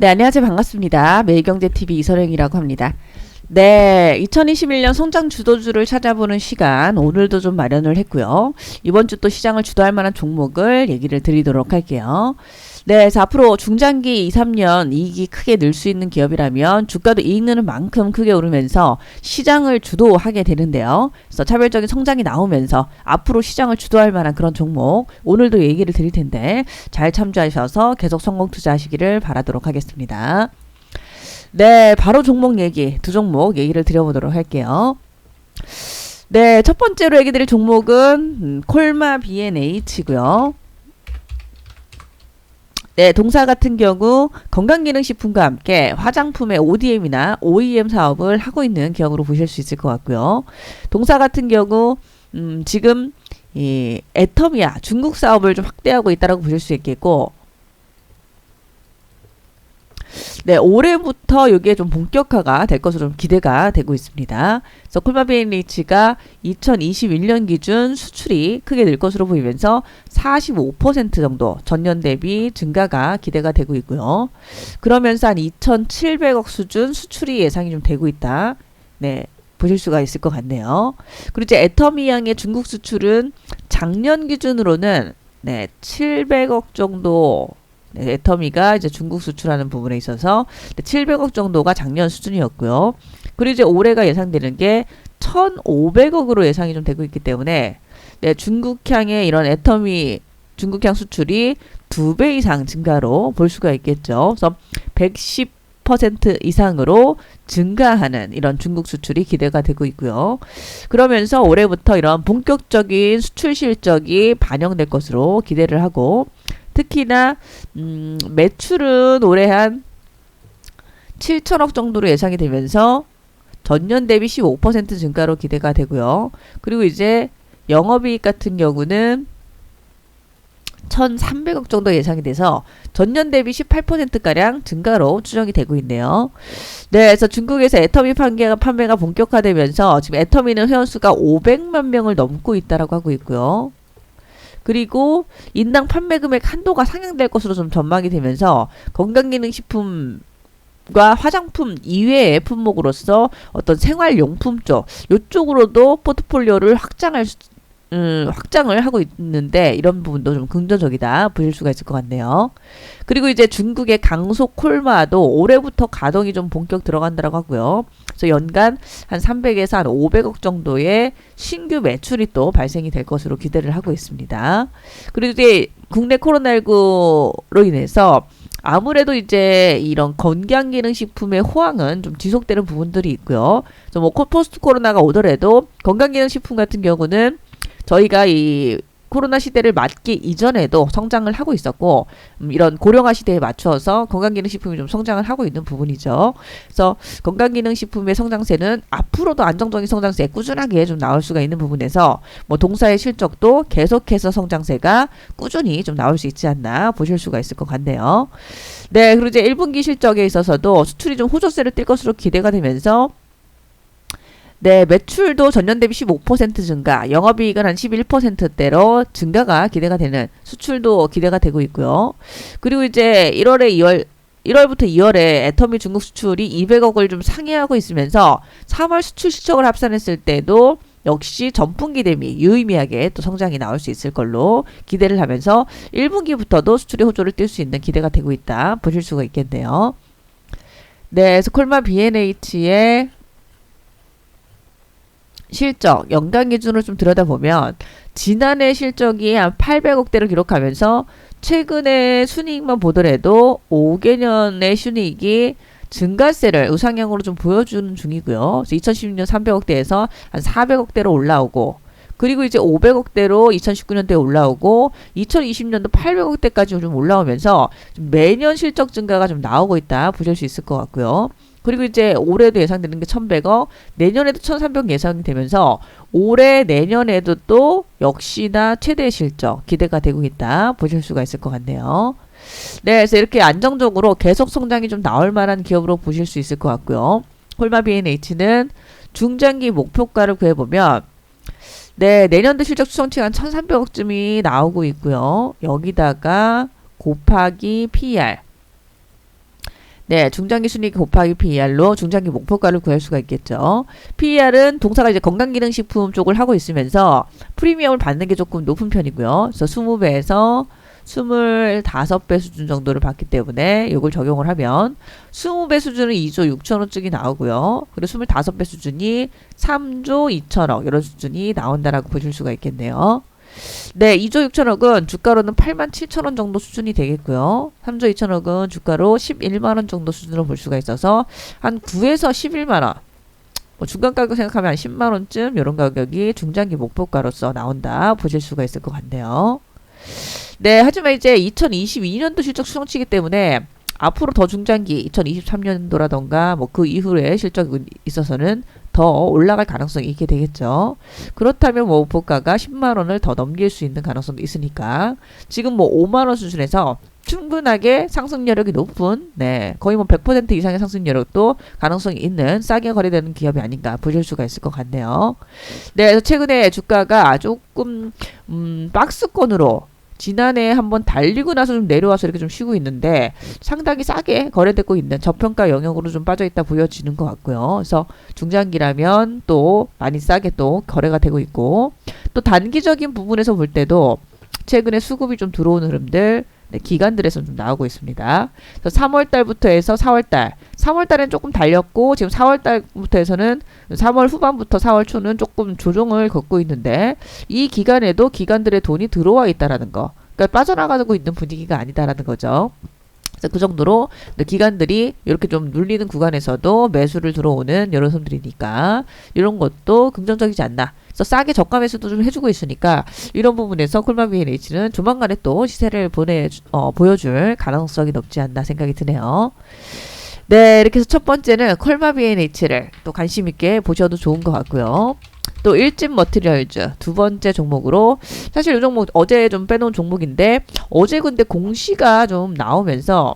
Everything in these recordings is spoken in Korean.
네, 안녕하세요. 반갑습니다. 매일경제TV 이선영이라고 합니다. 네, 2021년 성장 주도주를 찾아보는 시간 오늘도 좀 마련을 했고요. 이번 주 또 시장을 주도할 만한 종목을 얘기를 드리도록 할게요. 네, 그래서 앞으로 중장기 2, 3년 이익이 크게 늘 수 있는 기업이라면 주가도 이익 느는 만큼 크게 오르면서 시장을 주도하게 되는데요. 그래서 차별적인 성장이 나오면서 앞으로 시장을 주도할 만한 그런 종목 오늘도 얘기를 드릴 텐데 잘 참조하셔서 계속 성공 투자하시기를 바라도록 하겠습니다. 네, 바로 종목 얘기, 두 종목 얘기를 드려보도록 할게요. 네, 첫 번째로 얘기 드릴 종목은 콜마 B&H고요. 네, 동사 같은 경우 건강기능식품과 함께 화장품의 ODM이나 OEM 사업을 하고 있는 기업으로 보실 수 있을 것 같고요. 동사 같은 경우 지금 이 애터미아 중국 사업을 좀 확대하고 있다라고 보실 수 있겠고, 네, 올해부터 이게 좀 본격화가 될 것으로 좀 기대가 되고 있습니다. 그래서 콜마 B&H가 2021년 기준 수출이 크게 늘 것으로 보이면서 45% 정도 전년 대비 증가가 기대가 되고 있고요. 그러면서 한 2,700억 수준 수출이 예상이 좀 되고 있다. 네, 보실 수가 있을 것 같네요. 그리고 이제 애터미양의 중국 수출은 작년 기준으로는 네, 700억 정도. 네, 애터미가 이제 중국 수출하는 부분에 있어서 700억 정도가 작년 수준이었고요. 그리고 이제 올해가 예상되는 게 1,500억으로 예상이 좀 되고 있기 때문에 네, 중국향의 이런 애터미 중국향 수출이 2배 이상 증가로 볼 수가 있겠죠. 그래서 110% 이상으로 증가하는 이런 중국 수출이 기대가 되고 있고요. 그러면서 올해부터 이런 본격적인 수출 실적이 반영될 것으로 기대를 하고, 특히나 매출은 올해 한 7천억 정도로 예상이 되면서 전년 대비 15% 증가로 기대가 되고요. 그리고 이제 영업이익 같은 경우는 1,300억 정도 예상이 돼서 전년 대비 18%가량 증가로 추정이 되고 있네요. 네, 그래서 중국에서 애터미 판매가 본격화되면서 지금 애터미는 회원수가 500만 명을 넘고 있다라고 하고 있고요. 그리고 인당 판매 금액 한도가 상향될 것으로 좀 전망이 되면서 건강기능식품과 화장품 이외의 품목으로서 어떤 생활용품 쪽, 이쪽으로도 포트폴리오를 확장을 하고 있는데 이런 부분도 좀 긍정적이다 보실 수가 있을 것 같네요. 그리고 이제 중국의 강속 콜마도 올해부터 가동이 좀 본격 들어간다고 하고요. 그래서 연간 한 300에서 한 500억 정도의 신규 매출이 또 발생이 될 것으로 기대를 하고 있습니다. 그리고 이제 국내 코로나19로 인해서 아무래도 이제 이런 건강기능식품의 호황은 좀 지속되는 부분들이 있고요. 그래서 뭐 포스트 코로나가 오더라도 건강기능식품 같은 경우는 저희가 이 코로나 시대를 맞기 이전에도 성장을 하고 있었고, 이런 고령화 시대에 맞춰서 건강기능식품이 좀 성장을 하고 있는 부분이죠. 그래서 건강기능식품의 성장세는 앞으로도 안정적인 성장세 꾸준하게 좀 나올 수가 있는 부분에서 뭐 동사의 실적도 계속해서 성장세가 꾸준히 좀 나올 수 있지 않나 보실 수가 있을 것 같네요. 네, 그리고 이제 1분기 실적에 있어서도 수출이 좀 호조세를 띌 것으로 기대가 되면서 네, 매출도 전년 대비 15% 증가, 영업이익은 한 11%대로 증가가 기대가 되는, 수출도 기대가 되고 있고요. 그리고 이제 1월부터 2월에 애터미 중국 수출이 200억을 좀 상회하고 있으면서 3월 수출 실적을 합산했을 때도 역시 전분기 대비 유의미하게 또 성장이 나올 수 있을 걸로 기대를 하면서 1분기부터도 수출이 호조를 띨 수 있는 기대가 되고 있다 보실 수가 있겠네요. 네, 그래서 콜마 B&H의 실적, 연간 기준으로 좀 들여다보면 지난해 실적이 한 800억대를 기록하면서 최근에 순이익만 보더라도 5개년의 순이익이 증가세를 우상향으로 좀 보여주는 중이고요. 그래서 2016년 300억대에서 한 400억대로 올라오고, 그리고 이제 500억대로 2019년도에 올라오고 2020년도 800억대까지 좀 올라오면서 좀 매년 실적 증가가 좀 나오고 있다 보실 수 있을 것 같고요. 그리고 이제 올해도 예상되는 게 1,100억, 내년에도 1,300억 예상이 되면서 올해 내년에도 또 역시나 최대 실적 기대가 되고 있다 보실 수가 있을 것 같네요. 네, 그래서 이렇게 안정적으로 계속 성장이 좀 나올 만한 기업으로 보실 수 있을 것 같고요. 콜마 B&H는 중장기 목표가를 구해보면 네, 내년도 실적 추정치가 한 1,300억쯤이 나오고 있고요. 여기다가 곱하기 PER 네, 중장기 순이익 곱하기 PER로 중장기 목표가를 구할 수가 있겠죠. PER은 동사가 이제 건강기능식품 쪽을 하고 있으면서 프리미엄을 받는 게 조금 높은 편이고요. 그래서 20배에서 25배 수준 정도를 받기 때문에 이걸 적용을 하면 20배 수준은 2조 6천억쯤이 나오고요. 그리고 25배 수준이 3조 2천억 이런 수준이 나온다라고 보실 수가 있겠네요. 네, 2조 6천억은 주가로는 8만 7천원 정도 수준이 되겠고요. 3조 2천억은 주가로 11만원 정도 수준으로 볼 수가 있어서 한 9에서 11만원 뭐 중간 가격 생각하면 한 10만원쯤 이런 가격이 중장기 목표가로서 나온다 보실 수가 있을 것 같네요. 네, 하지만 이제 2022년도 실적 추정치기 때문에 앞으로 더 중장기 2023년도라던가 뭐 그 이후에 실적이 있어서는 더 올라갈 가능성이 있게 되겠죠. 그렇다면 뭐 목표가가 10만 원을 더 넘길 수 있는 가능성도 있으니까 지금 뭐 5만 원 수준에서 충분하게 상승여력이 높은 거의 뭐 100% 이상의 상승여력도 가능성이 있는 싸게 거래되는 기업이 아닌가 보실 수가 있을 것 같네요. 네, 그래서 최근에 주가가 조금 박스권으로 지난해 한번 달리고 나서 좀 내려와서 이렇게 좀 쉬고 있는데 상당히 싸게 거래되고 있는 저평가 영역으로 좀 빠져있다 보여지는 것 같고요. 그래서 중장기라면 또 많이 싸게 또 거래가 되고 있고 또 단기적인 부분에서 볼 때도 최근에 수급이 좀 들어오는 흐름들 기관들에서 좀 나오고 있습니다. 그래서 3월달부터 해서 4월달 3월달엔 조금 달렸고 지금 4월달부터 해서는 3월 후반부터 4월 초는 조금 조정을 걷고 있는데 이 기간에도 기관들의 돈이 들어와 있다라는 거, 그러니까 빠져나가고 있는 분위기가 아니다라는 거죠. 그래서 그 정도로 기관들이 이렇게 좀 눌리는 구간에서도 매수를 들어오는 이런 흐름들이니까 이런 것도 긍정적이지 않나. 그래서 싸게 저가 매수도 좀 해주고 있으니까 이런 부분에서 콜마 B&H는 조만간에 또 시세를 보여줄 가능성이 높지 않나 생각이 드네요. 네, 이렇게 해서 첫 번째는 콜마 B&H를 또 관심 있게 보셔도 좋은 것 같고요. 또 일진 머티리얼즈 두 번째 종목으로 사실 이 종목 어제 좀 빼놓은 종목인데 어제 근데 공시가 좀 나오면서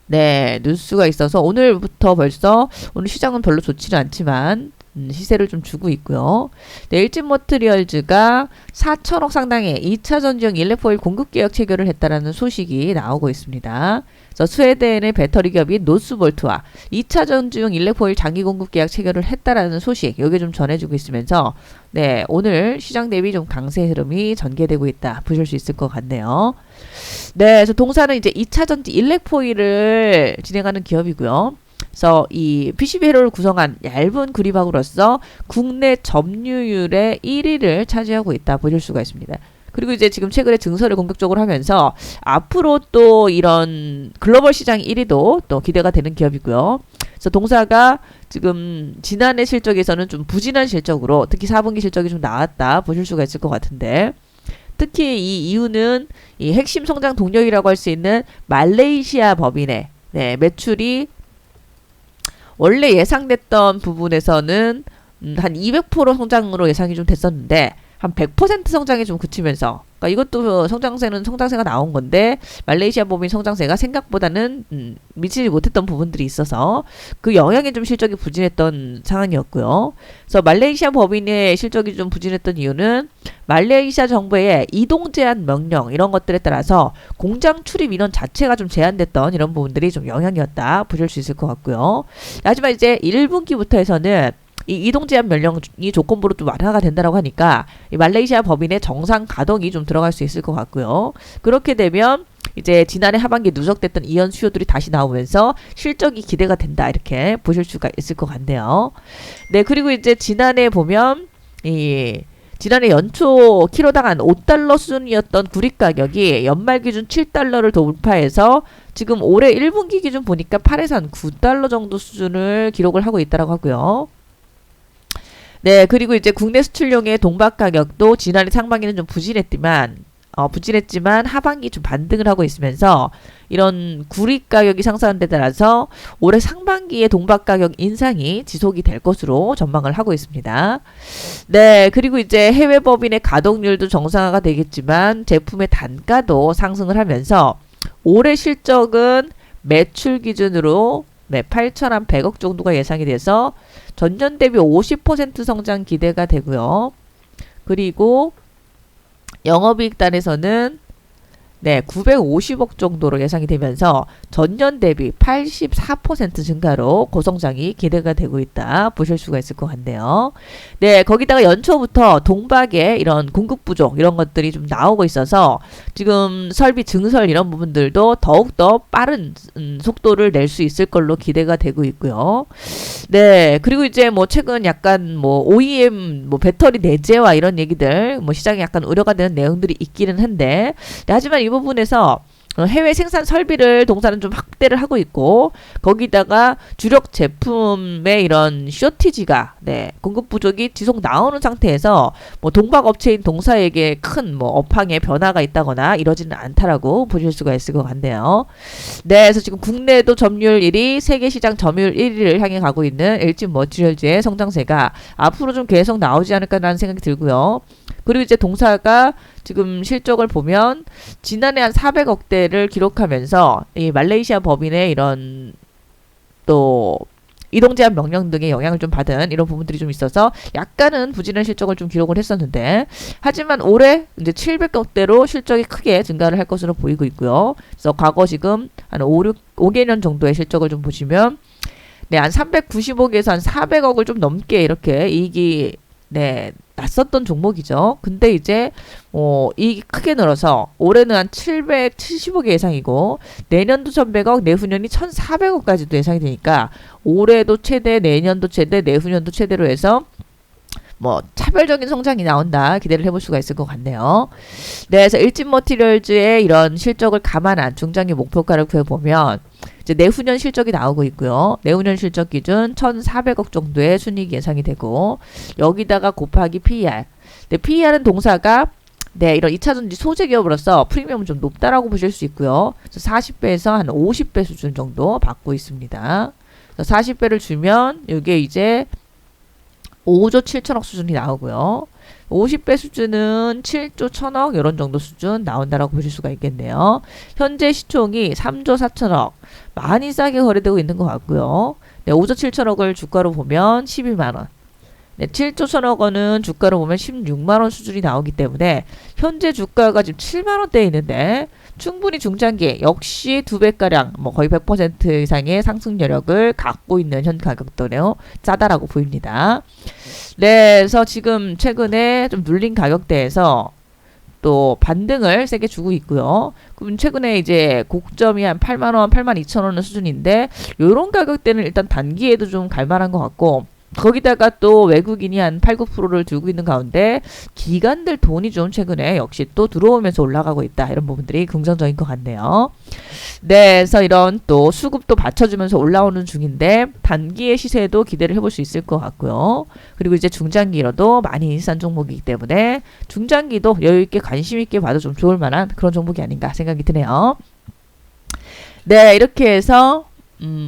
뉴스가 있어서 오늘부터 벌써 오늘 시장은 별로 좋지는 않지만 시세를 좀 주고 있고요. 네, 일진 머티리얼즈가 4천억 상당의 2차 전지형 일렉포일 공급 계약 체결을 했다라는 소식이 나오고 있습니다. 그래서 스웨덴의 배터리 기업인 노스볼트와 2차 전지형 일렉포일 장기 공급 계약 체결을 했다라는 소식, 요게 좀 전해주고 있으면서 오늘 시장 대비 좀 강세 흐름이 전개되고 있다 보실 수 있을 것 같네요. 네, 그래서 동사는 이제 2차 전지 일렉포일을 진행하는 기업이고요. 그래서 이 PCB 회로를 구성한 얇은 구리박으로서 국내 점유율의 1위를 차지하고 있다 보실 수가 있습니다. 그리고 이제 지금 최근에 증설을 공격적으로 하면서 앞으로 또 이런 글로벌 시장 1위도 또 기대가 되는 기업이고요. 그래서 동사가 지금 지난해 실적에서는 좀 부진한 실적으로 특히 4분기 실적이 좀 나왔다 보실 수가 있을 것 같은데 특히 이 이유는 이 핵심 성장 동력이라고 할 수 있는 말레이시아 법인의 매출이 원래 예상됐던 부분에서는 한 200% 성장으로 예상이 좀 됐었는데 한 100% 성장에 좀 그치면서, 그러니까 이것도 성장세가 나온 건데 말레이시아 법인 성장세가 생각보다는 미치지 못했던 부분들이 있어서 그 영향에 좀 실적이 부진했던 상황이었고요. 그래서 말레이시아 법인의 실적이 좀 부진했던 이유는 말레이시아 정부의 이동 제한 명령 이런 것들에 따라서 공장 출입 인원 자체가 좀 제한됐던 이런 부분들이 좀 영향이었다 보실 수 있을 것 같고요. 하지만 이제 1분기부터 해서는 이 이동 제한 명령이 조건부로 좀 완화가 된다라고 하니까 이 말레이시아 법인의 정상 가동이 좀 들어갈 수 있을 것 같고요. 그렇게 되면 이제 지난해 하반기에 누적됐던 이연 수요들이 다시 나오면서 실적이 기대가 된다 이렇게 보실 수가 있을 것 같네요. 네, 그리고 이제 지난해 보면 지난해 연초 키로당 한 5달러 수준이었던 구리 가격이 연말 기준 7달러를 돌파해서 지금 올해 1분기 기준 보니까 8에서 한 9달러 정도 수준을 기록을 하고 있다라고 하고요. 네, 그리고 이제 국내 수출용의 동박 가격도 지난해 상반기는 좀 부진했지만 하반기 좀 반등을 하고 있으면서 이런 구리 가격이 상승한 데 따라서 올해 상반기에 동박 가격 인상이 지속이 될 것으로 전망을 하고 있습니다. 네, 그리고 이제 해외 법인의 가동률도 정상화가 되겠지만 제품의 단가도 상승을 하면서 올해 실적은 매출 기준으로 8,100억 정도가 예상이 돼서 전년 대비 50% 성장 기대가 되고요. 그리고 영업이익 단에서는 네, 950억 정도로 예상이 되면서 전년 대비 84% 증가로 고성장이 기대가 되고 있다 보실 수가 있을 것 같네요. 네, 거기다가 연초부터 동박에 이런 공급 부족 이런 것들이 좀 나오고 있어서 지금 설비 증설 이런 부분들도 더욱더 빠른 속도를 낼 수 있을 걸로 기대가 되고 있고요. 네, 그리고 이제 뭐 최근 약간 뭐 OEM 뭐 배터리 내재화 이런 얘기들 뭐 시장에 약간 우려가 되는 내용들이 있기는 한데, 네, 하지만 이 부분에서 해외 생산 설비를 동사는 좀 확대를 하고 있고, 거기다가 주력 제품의 이런 쇼티지가, 네, 공급 부족이 지속 나오는 상태에서 뭐 동박 업체인 동사에게 큰 뭐 업황의 변화가 있다거나 이러지는 않다라고 보실 수가 있을 것 같네요. 네, 그래서 지금 국내도 점유율 1위, 세계 시장 점유율 1위를 향해 가고 있는 일진 머티리얼즈의 성장세가 앞으로 좀 계속 나오지 않을까라는 생각이 들고요. 그리고 이제 동사가 지금 실적을 보면 지난해 한 400억대를 기록하면서 이 말레이시아 법인의 이런 또 이동 제한 명령 등의 영향을 좀 받은 이런 부분들이 좀 있어서 약간은 부진한 실적을 좀 기록을 했었는데, 하지만 올해 이제 700억대로 실적이 크게 증가를 할 것으로 보이고 있고요. 그래서 과거 지금 한 5개년 정도의 실적을 좀 보시면, 네, 한 390억에서 한 400억을 좀 넘게 이렇게 이익이, 네, 났었던 종목이죠. 근데 이제 이익이 크게 늘어서 올해는 한 770억 예상이고, 내년도 1100억, 내후년이 1400억까지도 예상이 되니까 올해도 최대, 내년도 최대, 내후년도 최대로 해서 뭐 차별적인 성장이 나온다 기대를 해볼 수가 있을 것 같네요. 네, 그래서 일진 머티리얼즈의 이런 실적을 감안한 중장기 목표가를 구해보면 이제 내후년 실적이 나오고 있고요. 내후년 실적 기준 1,400억 정도의 순이익 예상이 되고, 여기다가 곱하기 PER. 네, PER은 동사가, 네, 이런 2차전지 소재 기업으로서 프리미엄은 좀 높다라고 보실 수 있고요. 그래서 40배에서 한 50배 수준 정도 받고 있습니다. 40배를 주면 이게 이제 5조 7천억 수준이 나오고요. 50배 수준은 7조 1천억 이런 정도 수준 나온다라고 보실 수가 있겠네요. 현재 시총이 3조 4천억, 많이 싸게 거래되고 있는 것 같고요. 네, 5조 7천억을 주가로 보면 12만원, 네, 7조 1천억 원은 주가로 보면 16만원 수준이 나오기 때문에 현재 주가가 지금 7만원대에 있는데 충분히 중장기 역시 2배가량 뭐 거의 100% 이상의 상승 여력을 갖고 있는 현 가격대로 싸다라고 보입니다. 네, 그래서 지금 최근에 좀 눌린 가격대에서 또 반등을 세게 주고 있고요. 그럼 최근에 이제 고점이 한 8만원, 82,000원 수준인데 요런 가격대는 일단 단기에도 좀 갈만한 것 같고, 거기다가 또 외국인이 한 8, 9%를 들고 있는 가운데 기관들 돈이 좀 최근에 역시 또 들어오면서 올라가고 있다. 이런 부분들이 긍정적인 것 같네요. 네, 그래서 이런 또 수급도 받쳐주면서 올라오는 중인데 단기의 시세도 기대를 해볼 수 있을 것 같고요. 그리고 이제 중장기로도 많이 인상 종목이기 때문에 중장기도 여유있게 관심있게 봐도 좀 좋을 만한 그런 종목이 아닌가 생각이 드네요. 네, 이렇게 해서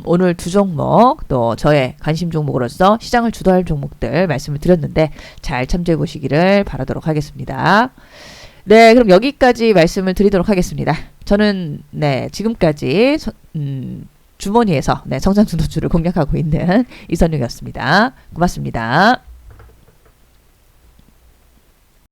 오늘 두 종목, 또 저의 관심 종목으로서 시장을 주도할 종목들 말씀을 드렸는데 잘 참조해 보시기를 바라도록 하겠습니다. 네, 그럼 여기까지 말씀을 드리도록 하겠습니다. 저는 네, 지금까지 주머니에서 네, 성장주도주를 공략하고 있는 이선영이었습니다. 고맙습니다.